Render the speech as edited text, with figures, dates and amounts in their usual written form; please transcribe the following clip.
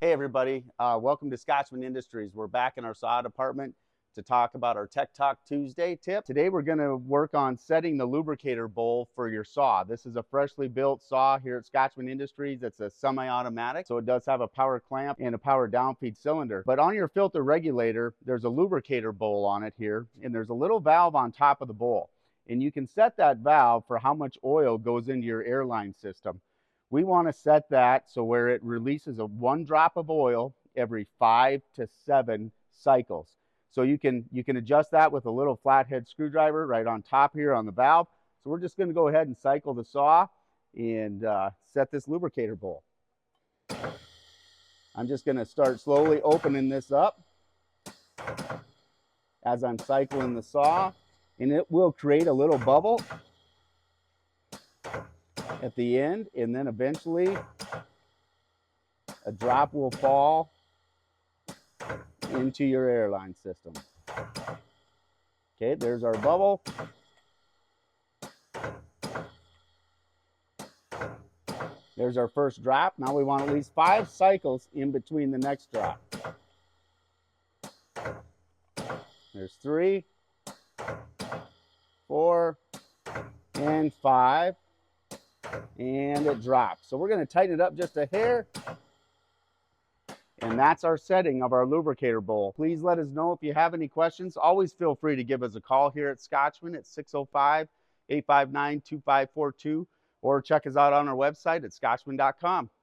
Hey everybody, welcome to Scotchman Industries. We're back in our saw department to talk about our Tech Talk Tuesday tip. Today we're going to work on setting the lubricator bowl for your saw. This is a freshly built saw here at Scotchman Industries. It's a semi-automatic, so it does have a power clamp and a power downfeed cylinder. But on your filter regulator, there's a lubricator bowl on it here, and there's a little valve on top of the bowl. And you can set that valve for how much oil goes into your airline system. We want to set that so where it releases one drop of oil every 5 to 7 cycles. So you can adjust that with a little flathead screwdriver right on top here on the valve. So we're just going to go ahead and cycle the saw and set this lubricator bowl. I'm just going to start slowly opening this up as I'm cycling the saw, and it will create a little bubble at the end, and then eventually a drop will fall into your airline system. Okay, there's our bubble. There's our first drop. Now we want at least 5 cycles in between the next drop. There's 3, 4, and 5. And it drops. So we're going to tighten it up just a hair. And that's our setting of our lubricator bowl. Please let us know if you have any questions. Always feel free to give us a call here at Scotchman at 605-859-2542, or check us out on our website at scotchman.com.